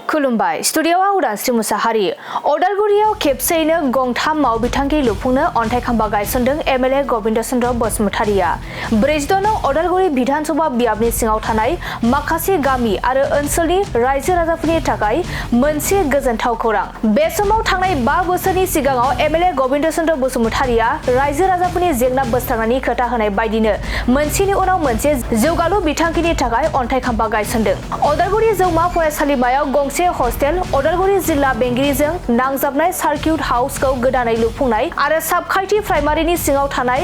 खुलुमबाय स्टुडियोआव उदांस्रि मुसाहारि अदालगुरियाव खेबसेयैनो गंथाम मावबिथांखि लुफुंनो अन्थाइ खाम्फा गायसनदों एमएलए गबिन्द चन्द्र बसुमतारिया 42 नं अदालगुरि विधानसभा बियाबनि सिङाव थानाय माखासे गामि आरो ओनसोलनि रायजो राजाफोरनि थाखाय मोनसे गोजोनथाव खौरां बे समाव थांनाय 5 बोसोरनि सिगाङाव एमएलए गबिन्द चन्द्र बसुमतारिया रायजो राजाफोरनि जेंना बोस्रांनायनि खोथा होनाय बायदिनो मोनसेनि उनाव मोनसे जौगालु बिथांखिनि थाखाय अन्थाइ खाम्फा गायसनदों अदालगुरि जौमा फरायसालिमायाव गंसे हस्टेल अदालगुरि जिल्ला बेंगिरिजों नांजाबनाय सार्किट हाउसखौ गोदानै लुफुंनाय आरो साबखायथि प्राइमारिनि सिङाव थानाय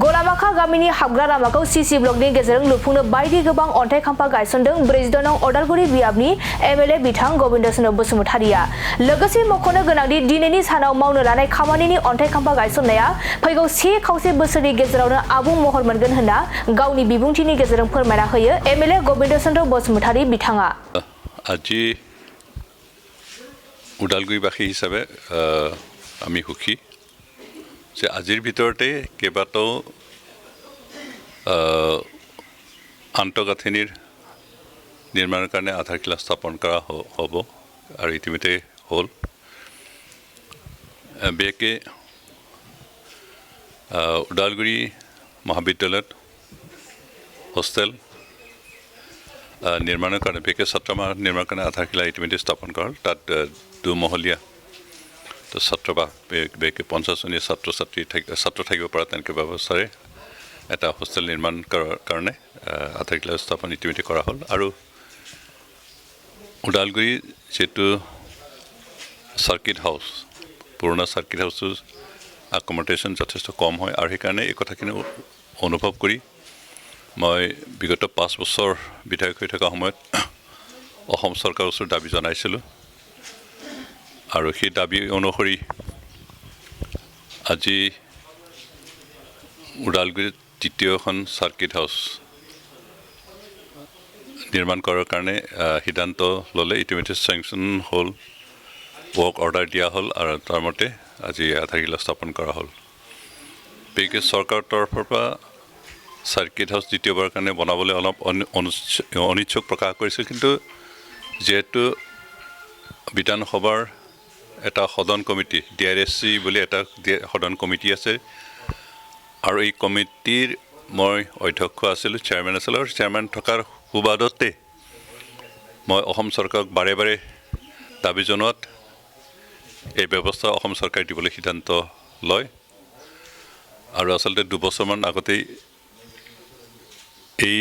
गलामाखा गामिनि हाबग्रा लामाखौ सीसी ब्लकनि गेजेरजों लुफुंनो बायदि गोबां अन्थाइ खाम्फा गायसनदों 42 नं अदालगुरि बियाबनि एमएलए बिथां गबिन्द चन्द्र बसुमतारिया लोगोसे मख'नो गोनांदि दिनैनि सानाव मावनो लानाय खामानिनि अन्थाइ खाम्फा गायसननाया फैगौ 1.5 बोसोरनि गेजेरावनो आबुं महर मोनगोन होनना गावनि बिबुंथिनि गेजेरजों फोरमायना होयो एमएलए गबिन्द चन्द्र बसुमतारि बिथाङा আজি उदालगुरिबाসী হিচাপে আমি সুখী যে আজিৰ ভিতৰতে কেইবাটাও আন্তঃগাঁথনিৰ নিৰ্মাণৰ কাৰণে আধাৰশিলা স্থাপন কৰা হ'ব আৰু ইতিমধ্যে হ'ল বিশেষকৈ উদালগুৰি মহাবিদ্যালয়ত হোষ্টেল নিৰ্মাণৰ কাৰণে বিশেষকৈ ছাত্ৰ নিৰ্মাণৰ কাৰণে আধাৰশিলা ইতিমধ্যে স্থাপন কৰা হ'ল তাত দুমহলীয়া তো ছাত্ৰ বা বিশেষকৈ 50জনীয়া ছাত্ৰ থাকিব পৰা তেনেকৈ ব্যৱস্থাৰে এটা হোষ্টেল নিৰ্মাণ কৰাৰ কাৰণে আধাৰশিলা স্থাপন ইতিমধ্যে কৰা হ'ল আৰু ওদালগুৰি যিটো চাৰ্কিট হাউচ পুৰণা চাৰ্কিট হাউচৰ একমডেশ্যন যথেষ্ট কম হয় আৰু সেইকাৰণে এই কথাখিনি অনুভৱ কৰি মই বিগত 5 বছৰ বিধায়ক হৈ থকা সময়ত অসম চৰকাৰৰ ওচৰত দাবী জনাইছিলোঁ আৰু সেই দাবী অনুসৰি আজি ওদালগুৰিত দ্বিতীয়খন চাৰ্কিট হাউচ নিৰ্মাণ কৰাৰ কাৰণে সিদ্ধান্ত ল'লে ইতিমধ্যে চেংচন হ'ল ৱৰ্ক অৰ্ডাৰ দিয়া হ'ল আৰু তাৰ মতে আজি আধাৰশিলা স্থাপন কৰা হ'ল বিশেষকৈ চৰকাৰৰ তৰফৰ পৰা চাৰ্কিট হাউচ দ্বিতীয়বাৰৰ কাৰণে বনাবলৈ অলপ অনিচ্ছুক প্ৰকাশ কৰিছিল কিন্তু যেহেতু বিধানসভাৰ এটা সদন কমিটি DRSC বুলি এটা সদন কমিটি আছে আৰু এই কমিটিৰ মই অধ্যক্ষ আছিলোঁ চেয়াৰমেন আছিলোঁ আৰু চেয়াৰমেন থকাৰ সুবাদতে মই অসম চৰকাৰক বাৰে বাৰে দাবী জনোৱাত এই ব্যৱস্থা অসম চৰকাৰে দিবলৈ সিদ্ধান্ত লয় আৰু আচলতে 2 বছৰমান আগতেই এই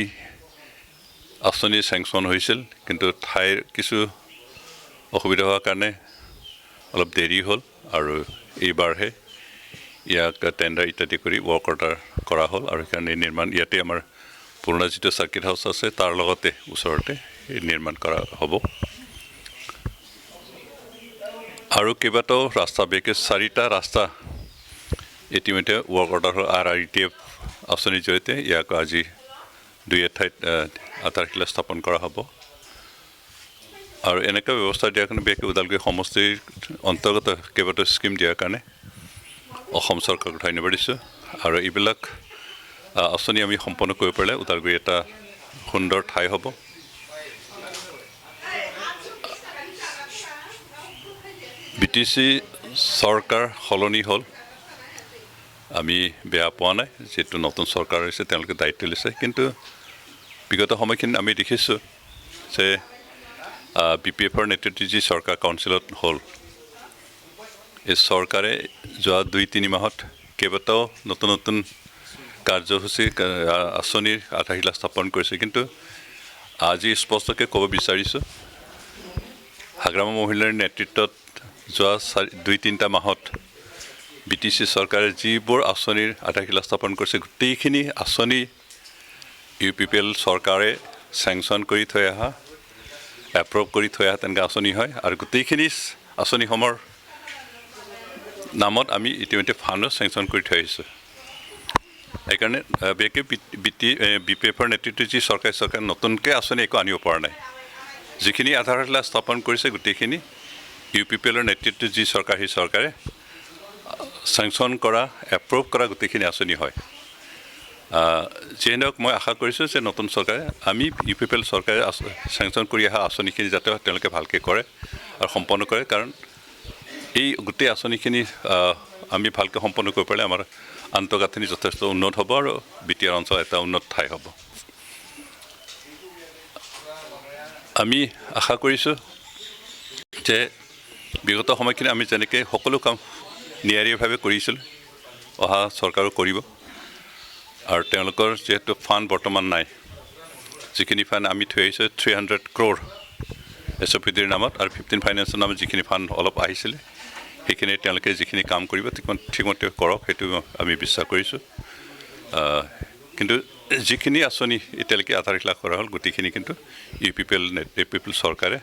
আঁচনি চেংচন হৈছিল কিন্তু ঠাইৰ কিছু অসুবিধা হোৱাৰ কাৰণে অলপ দেৰি হ'ল আৰু এইবাৰহে ইয়াক টেণ্ডাৰ ইত্যাদি কৰি ৱৰ্ক অৰ্ডাৰ কৰা হ'ল আৰু সেইকাৰণে নিৰ্মাণ ইয়াতে আমাৰ পুৰণা যিটো চাৰ্কিট হাউচ আছে তাৰ লগতে ওচৰতে নিৰ্মাণ কৰা হ'ব আৰু কেইবাটাও ৰাস্তা বিশেষকৈ 4টা ৰাস্তা ইতিমধ্যে ৱৰ্ক অৰ্ডাৰ হ'ল RRTF আঁচনিৰ জৰিয়তে ইয়াক আজি 2 ঠাইত আধাৰশিলা স্থাপন কৰা হ'ব আৰু এনেকুৱা ব্যৱস্থা দিয়াৰ কাৰণে বিশেষকৈ ওদালগুৰি সমষ্টিৰ অন্তৰ্গত কেইবাটাও স্কিম দিয়াৰ কাৰণে অসম চৰকাৰক ধন্যবাদ দিছোঁ আৰু এইবিলাক আঁচনি আমি সম্পন্ন কৰিব পাৰিলে ওদালগুৰি এটা সুন্দৰ ঠাই হ'ব BTC চৰকাৰ সলনি হ'ল আমি বেয়া পোৱা নাই যেটো নতুন চৰকাৰ হৈছে তেওঁলোকে দায়িত্ব লৈছে কিন্তু বিগত সময়খিনি আমি দেখিছোঁ যে BPFৰ নেতৃত্বত যি চৰকাৰ কাউন্সিলত হ'ল এই চৰকাৰে যোৱা 2-3 মাহত কেইবাটাও নতুন নতুন কাৰ্যসূচী আঁচনিৰ আধাৰশিলা স্থাপন কৰিছে কিন্তু আজি স্পষ্টকৈ ক'ব বিচাৰিছোঁ হাগ্ৰামা মহিলাৰ নেতৃত্বত যোৱা 2-3টা মাহত BTC চৰকাৰে যিবোৰ আঁচনিৰ আধাৰশিলা স্থাপন কৰিছে গোটেইখিনি আঁচনি UPPL চৰকাৰে চেংচন কৰি থৈ অহা এপ্ৰুভ কৰি থৈ অহা তেনেকৈ আঁচনি হয় আৰু গোটেইখিনি আঁচনিসমূহৰ নামত আমি ইতিমধ্যে ফাণ্ডো চেংচন কৰি থৈ আহিছোঁ সেইকাৰণে বিশেষকৈ BPFৰ নেতৃত্বত যি চৰকাৰে নতুনকৈ আঁচনি একো আনিব পৰা নাই যিখিনি আধাৰশিলা স্থাপন কৰিছে গোটেইখিনি UPPLৰ নেতৃত্বত যি চৰকাৰ সেই চৰকাৰে চেংচন কৰা এপ্ৰুভ কৰা গোটেইখিনি আঁচনি হয় যিয়ে নহওক মই আশা কৰিছোঁ যে নতুন চৰকাৰে আমি UPPL চৰকাৰে চেংচন কৰি অহা আঁচনিখিনি যাতে তেওঁলোকে ভালকৈ কৰে আৰু সম্পন্ন কৰে, কাৰণ এই গোটেই আঁচনিখিনি আমি ভালকৈ সম্পন্ন কৰিব পাৰিলে আমাৰ আন্তঃগাঁথনি যথেষ্ট উন্নত হ'ব আৰু BTR অঞ্চল এটা উন্নত ঠাই হ'ব। আমি আশা কৰিছোঁ যে বিগত সময়খিনি আমি যেনেকৈ সকলো কাম নিয়াৰীভাৱে কৰিছিলোঁ, অহা চৰকাৰো কৰিব। আৰু তেওঁলোকৰ যিহেতু ফাণ্ড বৰ্তমান নাই, যিখিনি ফাণ্ড আমি থৈ আহিছোঁ 300 crore SOPDৰ নামত আৰু 15 ফাইনেন্সৰ নামত যিখিনি ফাণ্ড অলপ আহিছিলে সেইখিনি তেওঁলোকে যিখিনি কাম কৰিব ঠিকমতে কৰক, সেইটো আমি বিশ্বাস কৰিছোঁ। কিন্তু যিখিনি আঁচনি এতিয়ালৈকে 28 লাখ কৰা হ'ল, গোটেইখিনি কিন্তু UPPL চৰকাৰে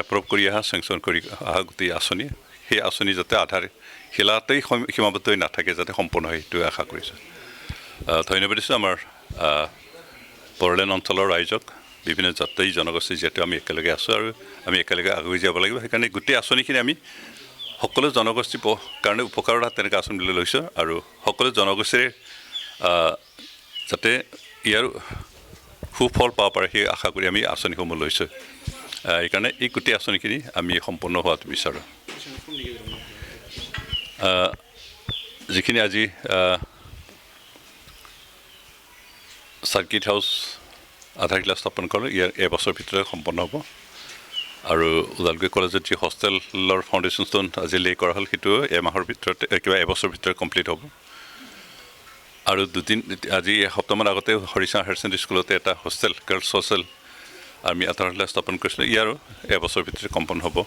এপ্ৰুভ কৰি অহা চেংচন কৰি অহা গোটেই আঁচনি, সেই আঁচনি যাতে আধাৰ শিলাতেই সীমাবদ্ধ হৈ নাথাকে, যাতে সম্পূৰ্ণ হয়, সেইটোৱে আশা কৰিছোঁ। ধন্যবাদ দিছোঁ আমাৰ বড়োলেণ্ড অঞ্চলৰ ৰাইজক, বিভিন্ন জাতি জনগোষ্ঠী, যিহেতু আমি একেলগে আছোঁ আৰু আমি একেলগে আগুৱাই যাব লাগিব। সেইকাৰণে গোটেই আঁচনিখিনি আমি সকলো জনগোষ্ঠীৰ কাৰণে উপকাৰৰ তেনেকৈ আঁচনিবিলাক লৈছোঁ আৰু সকলো জনগোষ্ঠীৰ যাতে ইয়াৰ সুফল পাব পাৰে সেই আশা কৰি আমি আঁচনিসমূহ লৈছোঁ। সেইকাৰণে এই গোটেই আঁচনিখিনি আমি সম্পূৰ্ণ হোৱাটো বিচাৰোঁ। যিখিনি আজি চাৰ্কিট হাউচ আধাৰশিলা স্থাপন কৰিলোঁ, ইয়াৰ এবছৰৰ ভিতৰতে সম্পন্ন হ'ব। আৰু ওদালগুৰি কলেজত যি হোষ্টেলৰ ফাউণ্ডেশ্যন ষ্ট'ন আজি লে কৰা হ'ল, সেইটো এমাহৰ ভিতৰতে এবছৰৰ ভিতৰত কমপ্লিট হ'ব। আৰু আজি এসপ্তাহমান আগতে হৰিশা হায়াৰ ছেকেণ্ডেৰী স্কুলতে এটা হোষ্টেল, গাৰ্লছ হোষ্টেল আমি আধাৰশিলা স্থাপন কৰিছিলোঁ, ইয়াৰো এবছৰৰ ভিতৰতে সম্পন্ন হ'ব।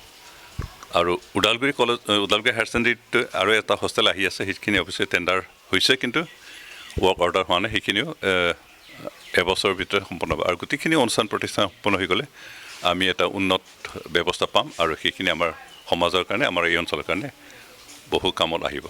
আৰু ওদালগুৰি হায়াৰ ছেকেণ্ডেৰীত আৰু এটা হোষ্টেল আহি আছে, সেইখিনি অৱশ্যে টেণ্ডাৰ হৈছে, কিন্তু ৱৰ্ক অৰ্ডাৰ হোৱা নাই, সেইখিনিও এবছৰৰ ভিতৰত সম্পন্ন হ'ব। আৰু গোটেইখিনি অনুষ্ঠান প্ৰতিষ্ঠান সম্পন্ন হৈ গ'লে আমি এটা উন্নত ব্যৱস্থা পাম আৰু সেইখিনি আমাৰ সমাজৰ কাৰণে, আমাৰ এই অঞ্চলৰ কাৰণে বহু কামত আহিব।